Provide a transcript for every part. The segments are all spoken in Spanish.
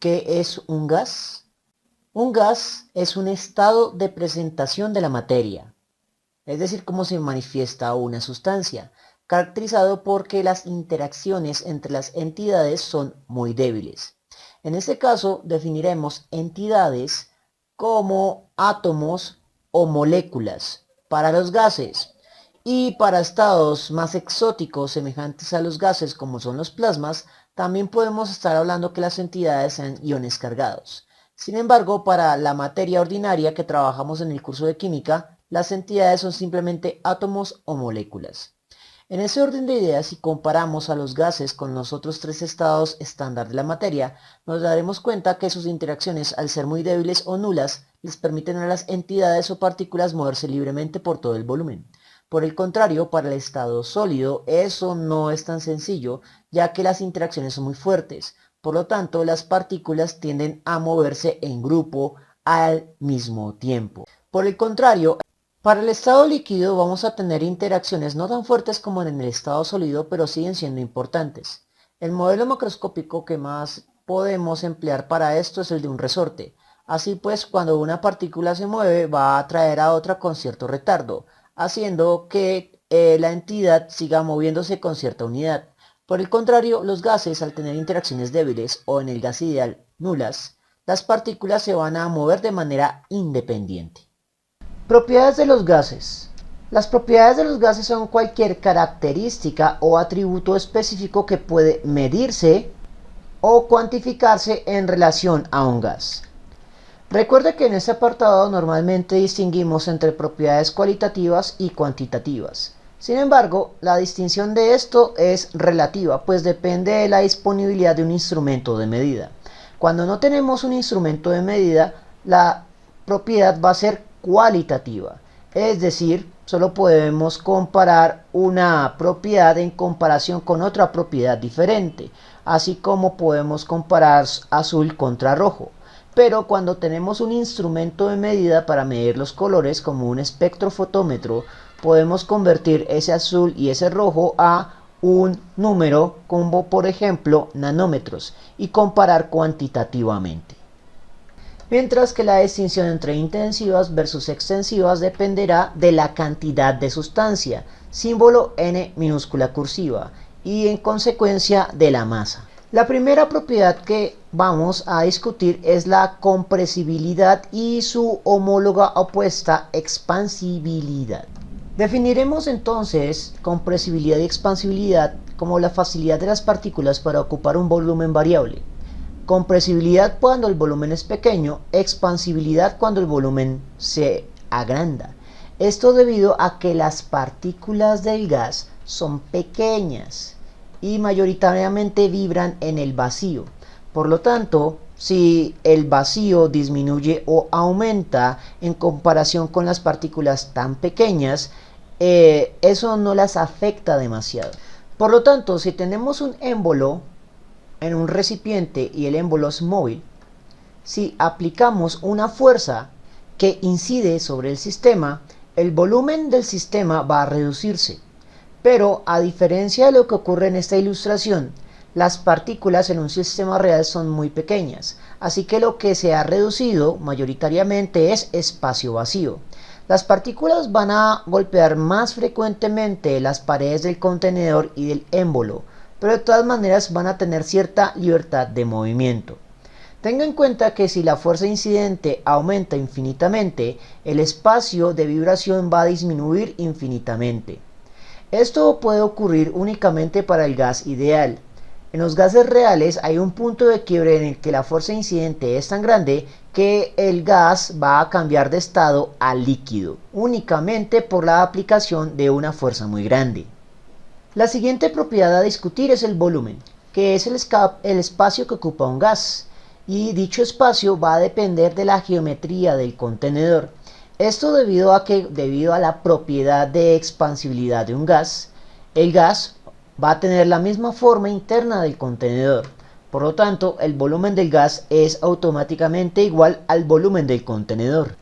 ¿Qué es un gas? Un gas es un estado de presentación de la materia, es decir, cómo se manifiesta una sustancia, caracterizado porque las interacciones entre las entidades son muy débiles. En este caso, definiremos entidades como átomos o moléculas para los gases. Y para estados más exóticos semejantes a los gases como son los plasmas, también podemos estar hablando que las entidades sean iones cargados. Sin embargo, para la materia ordinaria que trabajamos en el curso de química, las entidades son simplemente átomos o moléculas. En ese orden de ideas, si comparamos a los gases con los otros tres estados estándar de la materia, nos daremos cuenta que sus interacciones, al ser muy débiles o nulas, les permiten a las entidades o partículas moverse libremente por todo el volumen. Por el contrario, para el estado sólido, eso no es tan sencillo, ya que las interacciones son muy fuertes. Por lo tanto, las partículas tienden a moverse en grupo al mismo tiempo. Por el contrario, para el estado líquido vamos a tener interacciones no tan fuertes como en el estado sólido, pero siguen siendo importantes. El modelo macroscópico que más podemos emplear para esto es el de un resorte. Así pues, cuando una partícula se mueve, va a atraer a otra con cierto retardo, haciendo que la entidad siga moviéndose con cierta unidad. Por el contrario, los gases, al tener interacciones débiles o en el gas ideal nulas, las partículas se van a mover de manera independiente. Propiedades de los gases. Las propiedades de los gases son cualquier característica o atributo específico que puede medirse o cuantificarse en relación a un gas. Recuerde que en este apartado normalmente distinguimos entre propiedades cualitativas y cuantitativas. Sin embargo, la distinción de esto es relativa, pues depende de la disponibilidad de un instrumento de medida. Cuando no tenemos un instrumento de medida, la propiedad va a ser cualitativa, es decir, solo podemos comparar una propiedad en comparación con otra propiedad diferente, así como podemos comparar azul contra rojo. Pero cuando tenemos un instrumento de medida para medir los colores como un espectrofotómetro, podemos convertir ese azul y ese rojo a un número como por ejemplo nanómetros y comparar cuantitativamente. Mientras que la distinción entre intensivas versus extensivas dependerá de la cantidad de sustancia, símbolo N minúscula cursiva, y en consecuencia de la masa. La primera propiedad que vamos a discutir es la compresibilidad y su homóloga opuesta, expansibilidad. Definiremos entonces compresibilidad y expansibilidad como la facilidad de las partículas para ocupar un volumen variable. Compresibilidad cuando el volumen es pequeño, expansibilidad cuando el volumen se agranda. Esto debido a que las partículas del gas son pequeñas y mayoritariamente vibran en el vacío. Por lo tanto, si el vacío disminuye o aumenta en comparación con las partículas tan pequeñas, eso no las afecta demasiado. Por lo tanto, si tenemos un émbolo en un recipiente y el émbolo es móvil, si aplicamos una fuerza que incide sobre el sistema, el volumen del sistema va a reducirse. Pero a diferencia de lo que ocurre en esta ilustración, las partículas en un sistema real son muy pequeñas, así que lo que se ha reducido mayoritariamente es espacio vacío. Las partículas van a golpear más frecuentemente las paredes del contenedor y del émbolo, pero de todas maneras van a tener cierta libertad de movimiento. Tenga en cuenta que si la fuerza incidente aumenta infinitamente, el espacio de vibración va a disminuir infinitamente. Esto puede ocurrir únicamente para el gas ideal. En los gases reales hay un punto de quiebre en el que la fuerza incidente es tan grande que el gas va a cambiar de estado a líquido, únicamente por la aplicación de una fuerza muy grande. La siguiente propiedad a discutir es el volumen, que es el espacio que ocupa un gas, y dicho espacio va a depender de la geometría del contenedor. Esto debido a la propiedad de expansibilidad de un gas, el gas va a tener la misma forma interna del contenedor. Por lo tanto, el volumen del gas es automáticamente igual al volumen del contenedor,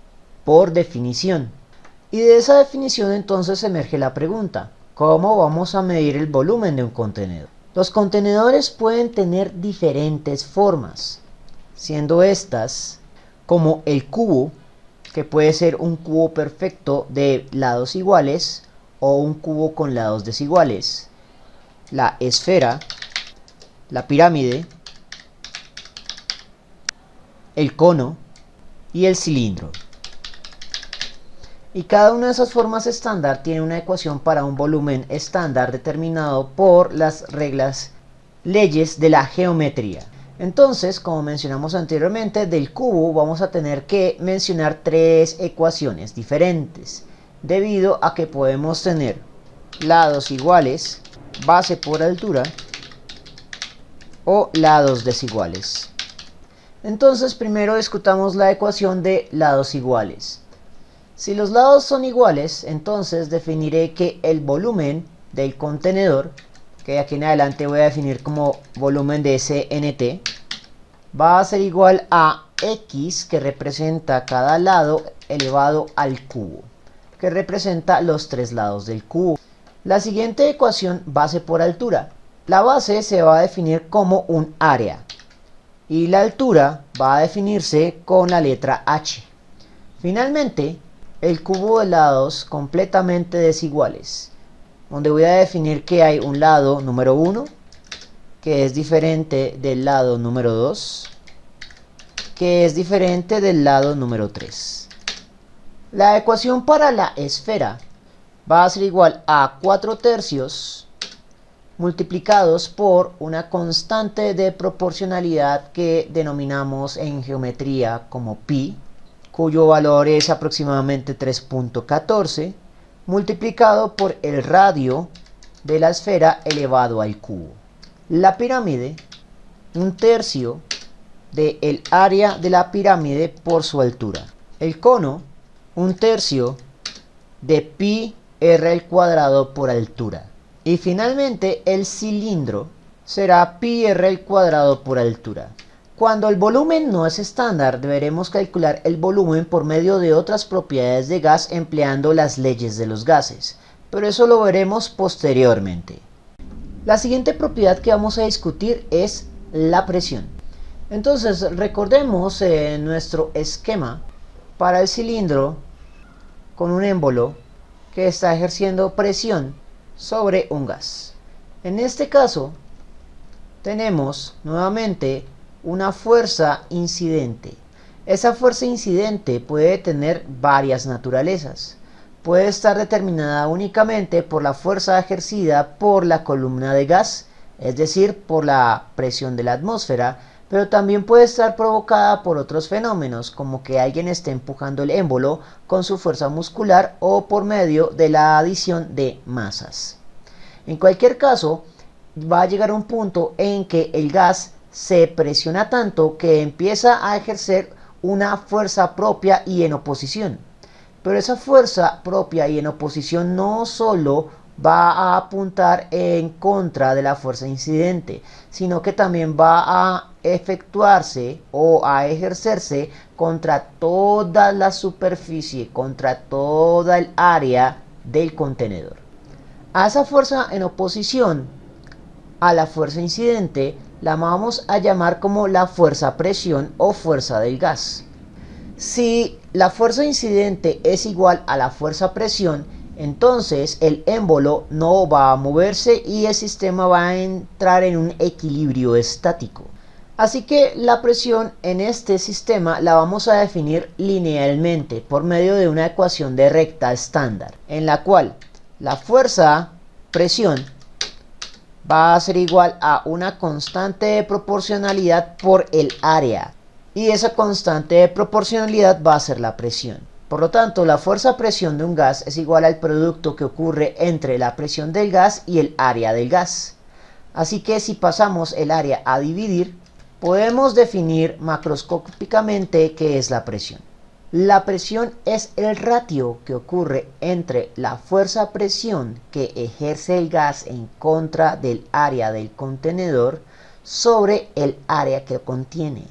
por definición. Y de esa definición entonces emerge la pregunta: ¿cómo vamos a medir el volumen de un contenedor? Los contenedores pueden tener diferentes formas. siendo estas como el cubo, que puede ser un cubo perfecto de lados iguales o un cubo con lados desiguales, la esfera, la pirámide, el cono y el cilindro. Y cada una de esas formas estándar tiene una ecuación para un volumen estándar determinado por las leyes de la geometría. Entonces, como mencionamos anteriormente, del cubo vamos a tener que mencionar tres ecuaciones diferentes, debido a que podemos tener lados iguales, base por altura, o lados desiguales. Entonces, primero discutamos la ecuación de lados iguales. Si los lados son iguales, entonces definiré que el volumen del contenedor, que de aquí en adelante voy a definir como volumen de CNT, va a ser igual a X, que representa cada lado elevado al cubo, que representa los tres lados del cubo. La siguiente ecuación, base por altura. La base se va a definir como un área y la altura va a definirse con la letra H. Finalmente, el cubo de lados completamente desiguales, donde voy a definir que hay un lado número 1, que es diferente del lado número 2, que es diferente del lado número 3. La ecuación para la esfera va a ser igual a 4/3 multiplicados por una constante de proporcionalidad que denominamos en geometría como pi, cuyo valor es aproximadamente 3.14, multiplicado por el radio de la esfera elevado al cubo. La pirámide, 1/3 del área de la pirámide por su altura. El cono, 1/3 de pi r al cuadrado por altura. Y finalmente el cilindro será pi r al cuadrado por altura. Cuando el volumen no es estándar, deberemos calcular el volumen por medio de otras propiedades de gas empleando las leyes de los gases, pero eso lo veremos posteriormente. La siguiente propiedad que vamos a discutir es la presión. Entonces, recordemos nuestro esquema para el cilindro con un émbolo que está ejerciendo presión sobre un gas. En este caso, tenemos nuevamente una fuerza incidente. Esa fuerza incidente puede tener varias naturalezas. Puede estar determinada únicamente por la fuerza ejercida por la columna de gas, es decir, por la presión de la atmósfera, pero también puede estar provocada por otros fenómenos, como que alguien esté empujando el émbolo con su fuerza muscular o por medio de la adición de masas. En cualquier caso, va a llegar un punto en que el gas se presiona tanto que empieza a ejercer una fuerza propia y en oposición. Pero esa fuerza propia y en oposición no solo va a apuntar en contra de la fuerza incidente, sino que también va a efectuarse o a ejercerse contra toda la superficie, contra toda el área del contenedor. A esa fuerza en oposición a la fuerza incidente la vamos a llamar como la fuerza presión o fuerza del gas. Si la fuerza incidente es igual a la fuerza presión, entonces el émbolo no va a moverse y el sistema va a entrar en un equilibrio estático. Así que la presión en este sistema la vamos a definir linealmente por medio de una ecuación de recta estándar, en la cual la fuerza presión va a ser igual a una constante de proporcionalidad por el área. Y esa constante de proporcionalidad va a ser la presión. Por lo tanto, la fuerza-presión de un gas es igual al producto que ocurre entre la presión del gas y el área del gas. Así que si pasamos el área a dividir, podemos definir macroscópicamente qué es la presión. La presión es el ratio que ocurre entre la fuerza-presión que ejerce el gas en contra del área del contenedor sobre el área que contiene.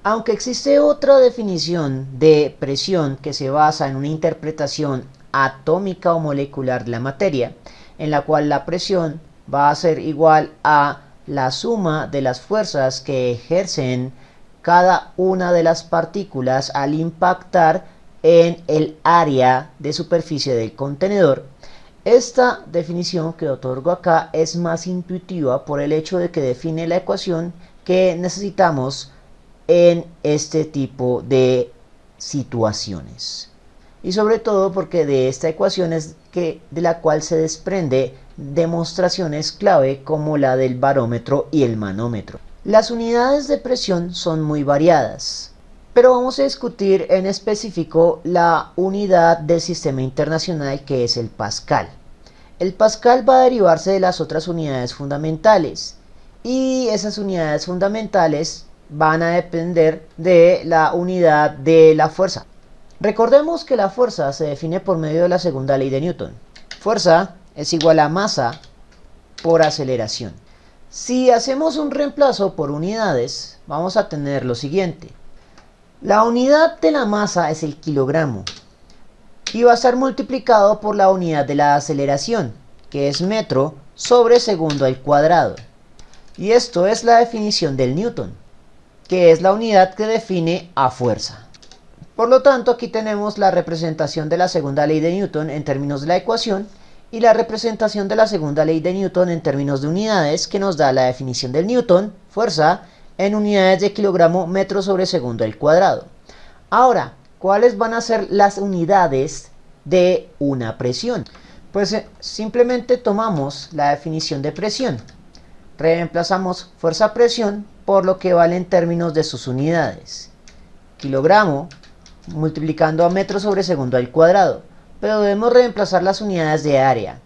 Aunque existe otra definición de presión que se basa en una interpretación atómica o molecular de la materia, en la cual la presión va a ser igual a la suma de las fuerzas que ejercen cada una de las partículas al impactar en el área de superficie del contenedor. Esta definición que otorgo acá es más intuitiva por el hecho de que define la ecuación que necesitamos en este tipo de situaciones. Y sobre todo porque de esta ecuación es de la cual se desprende demostraciones clave como la del barómetro y el manómetro. Las unidades de presión son muy variadas, pero vamos a discutir en específico la unidad del sistema internacional, que es el pascal. El pascal va a derivarse de las otras unidades fundamentales, y esas unidades fundamentales van a depender de la unidad de la fuerza. Recordemos que la fuerza se define por medio de la segunda ley de Newton. Fuerza es igual a masa por aceleración. Si hacemos un reemplazo por unidades, vamos a tener lo siguiente. La unidad de la masa es el kilogramo y va a estar multiplicado por la unidad de la aceleración, que es metro sobre segundo al cuadrado. Y esto es la definición del Newton, que es la unidad que define a fuerza. Por lo tanto, aquí tenemos la representación de la segunda ley de Newton en términos de la ecuación y la representación de la segunda ley de Newton en términos de unidades, que nos da la definición del Newton, fuerza, en unidades de kilogramo metro sobre segundo al cuadrado. Ahora, ¿cuáles van a ser las unidades de una presión? Pues simplemente tomamos la definición de presión. Reemplazamos fuerza-presión por lo que vale en términos de sus unidades. Kilogramo multiplicando a metro sobre segundo al cuadrado, pero debemos reemplazar las unidades de área,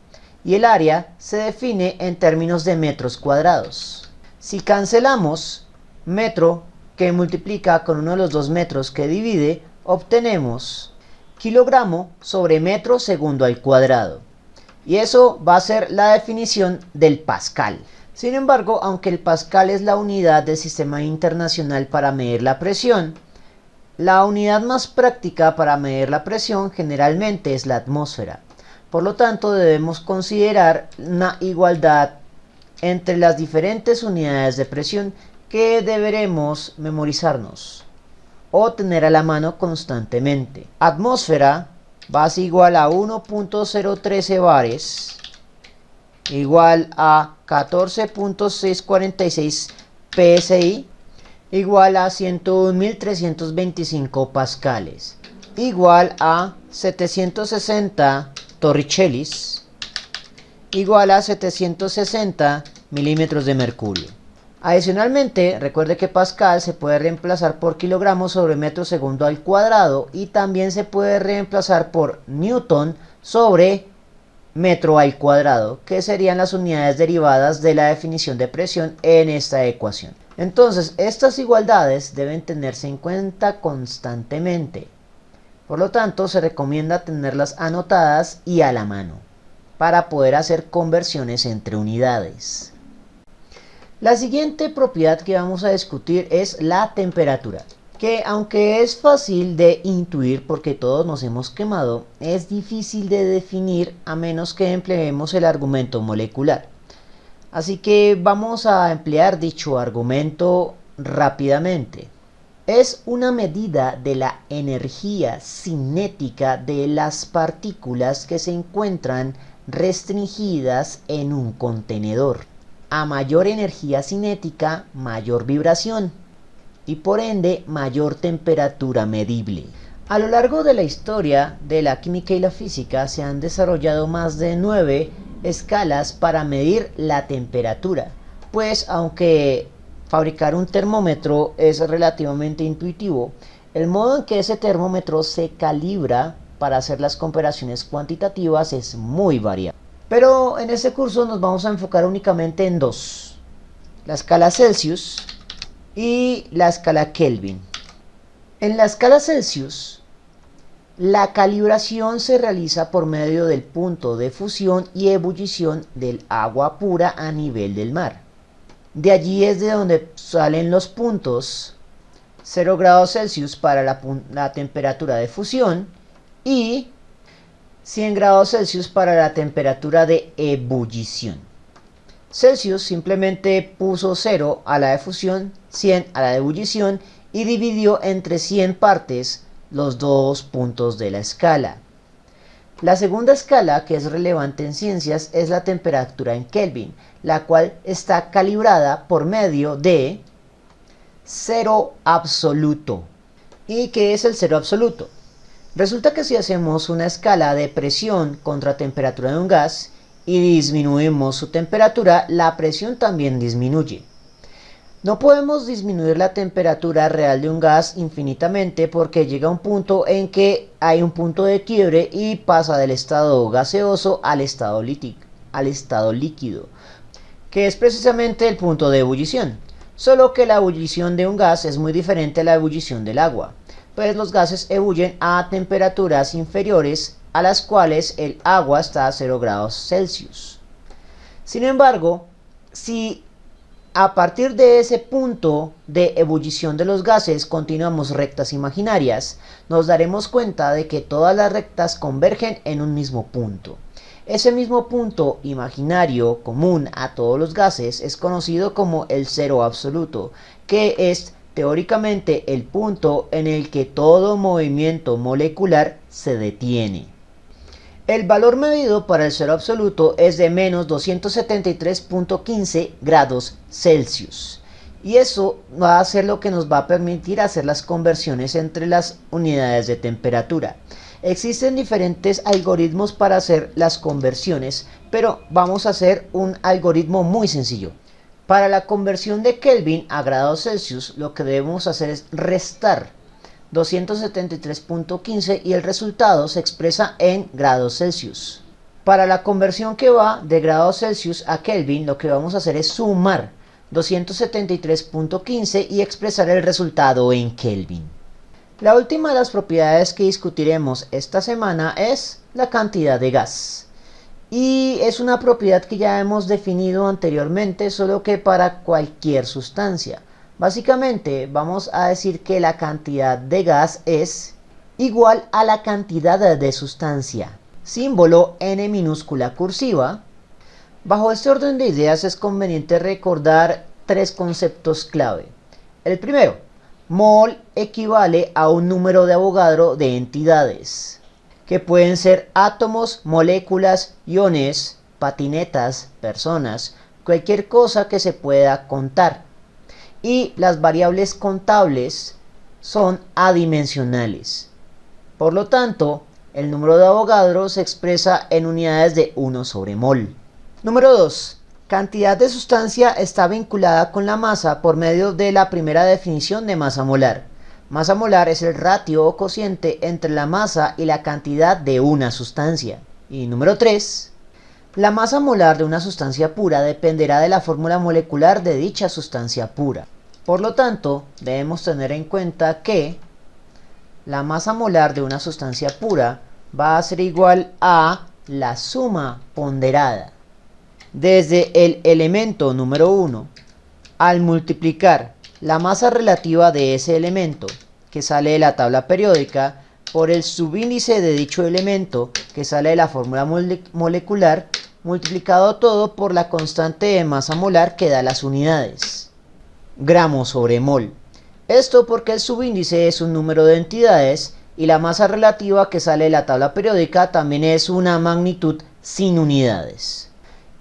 y el área se define en términos de metros cuadrados. Si cancelamos metro que multiplica con uno de los dos metros que divide, obtenemos kilogramo sobre metro segundo al cuadrado, y eso va a ser la definición del pascal. Sin embargo, aunque el pascal es la unidad del sistema internacional para medir la presión, la unidad más práctica para medir la presión generalmente es la atmósfera. Por lo tanto, debemos considerar una igualdad entre las diferentes unidades de presión que deberemos memorizarnos o tener a la mano constantemente. Atmósfera va a ser igual a 1.013 bares, igual a 14.646 psi, igual a 101.325 pascales, igual a 760 torricellis, igual a 760 milímetros de mercurio. Adicionalmente, recuerde que pascal se puede reemplazar por kilogramo sobre metro segundo al cuadrado, y también se puede reemplazar por newton sobre metro al cuadrado, que serían las unidades derivadas de la definición de presión en esta ecuación. Entonces, estas igualdades deben tenerse en cuenta constantemente. Por lo tanto, se recomienda tenerlas anotadas y a la mano para poder hacer conversiones entre unidades. La siguiente propiedad que vamos a discutir es la temperatura, que aunque es fácil de intuir porque todos nos hemos quemado, es difícil de definir a menos que empleemos el argumento molecular. Así que vamos a emplear dicho argumento rápidamente. Es una medida de la energía cinética de las partículas que se encuentran restringidas en un contenedor. A mayor energía cinética, mayor vibración, y por ende mayor temperatura medible. A lo largo de la historia de la química y la física se han desarrollado más de 9 escalas para medir la temperatura, pues aunque fabricar un termómetro es relativamente intuitivo, el modo en que ese termómetro se calibra para hacer las comparaciones cuantitativas es muy variable. Pero en este curso nos vamos a enfocar únicamente en dos: la escala Celsius y la escala Kelvin. En la escala Celsius, la calibración se realiza por medio del punto de fusión y ebullición del agua pura a nivel del mar. De allí es de donde salen los puntos 0 grados Celsius para la temperatura de fusión y 100 grados Celsius para la temperatura de ebullición. Celsius simplemente puso 0 a la de fusión, 100 a la de ebullición y dividió entre 100 partes los dos puntos de la escala. La segunda escala que es relevante en ciencias es la temperatura en Kelvin, la cual está calibrada por medio de cero absoluto. ¿Y qué es el cero absoluto? Resulta que si hacemos una escala de presión contra temperatura de un gas y disminuimos su temperatura, la presión también disminuye. No podemos disminuir la temperatura real de un gas infinitamente porque llega un punto en que hay un punto de quiebre y pasa del estado gaseoso al estado líquido, que es precisamente el punto de ebullición. Solo que la ebullición de un gas es muy diferente a la ebullición del agua, pues los gases ebullen a temperaturas inferiores a las cuales el agua está a 0 grados Celsius. Sin embargo, si a partir de ese punto de ebullición de los gases continuamos rectas imaginarias, nos daremos cuenta de que todas las rectas convergen en un mismo punto. Ese mismo punto imaginario común a todos los gases es conocido como el cero absoluto, que es teóricamente el punto en el que todo movimiento molecular se detiene. El valor medido para el cero absoluto es de menos 273.15 grados Celsius. Y eso va a ser lo que nos va a permitir hacer las conversiones entre las unidades de temperatura. Existen diferentes algoritmos para hacer las conversiones, pero vamos a hacer un algoritmo muy sencillo. Para la conversión de Kelvin a grados Celsius, lo que debemos hacer es restar 273.15 y el resultado se expresa en grados Celsius. Para la conversión que va de grados Celsius a Kelvin, lo que vamos a hacer es sumar 273.15 y expresar el resultado en Kelvin. La última de las propiedades que discutiremos esta semana es la cantidad de gas. Y es una propiedad que ya hemos definido anteriormente, solo que para cualquier sustancia. Básicamente vamos a decir que la cantidad de gas es igual a la cantidad de sustancia. Símbolo N minúscula cursiva. Bajo este orden de ideas es conveniente recordar tres conceptos clave. El primero, mol equivale a un número de Avogadro de entidades, que pueden ser átomos, moléculas, iones, patinetas, personas, cualquier cosa que se pueda contar. Y las variables contables son adimensionales. Por lo tanto, el número de Avogadro se expresa en unidades de 1 sobre mol. Número 2. Cantidad de sustancia está vinculada con la masa por medio de la primera definición de masa molar. Masa molar es el ratio o cociente entre la masa y la cantidad de una sustancia. Y número 3. La masa molar de una sustancia pura dependerá de la fórmula molecular de dicha sustancia pura. Por lo tanto, debemos tener en cuenta que la masa molar de una sustancia pura va a ser igual a la suma ponderada desde el elemento número 1 al multiplicar la masa relativa de ese elemento que sale de la tabla periódica por el subíndice de dicho elemento que sale de la fórmula molecular, multiplicado todo por la constante de masa molar que da las unidades. Gramos sobre mol. Esto porque el subíndice es un número de entidades y la masa relativa que sale de la tabla periódica también es una magnitud sin unidades.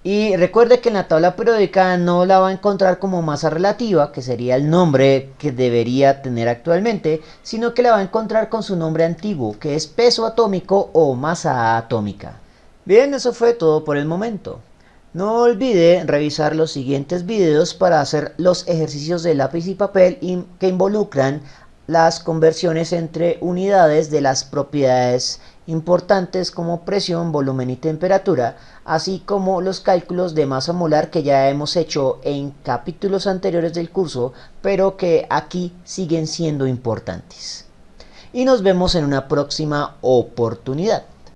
Y recuerde que en la tabla periódica no la va a encontrar como masa relativa, que sería el nombre que debería tener actualmente, sino que la va a encontrar con su nombre antiguo, que es peso atómico o masa atómica. Bien, eso fue todo por el momento. No olvide revisar los siguientes videos para hacer los ejercicios de lápiz y papel que involucran las conversiones entre unidades de las propiedades importantes como presión, volumen y temperatura, así como los cálculos de masa molar que ya hemos hecho en capítulos anteriores del curso, pero que aquí siguen siendo importantes. Y nos vemos en una próxima oportunidad.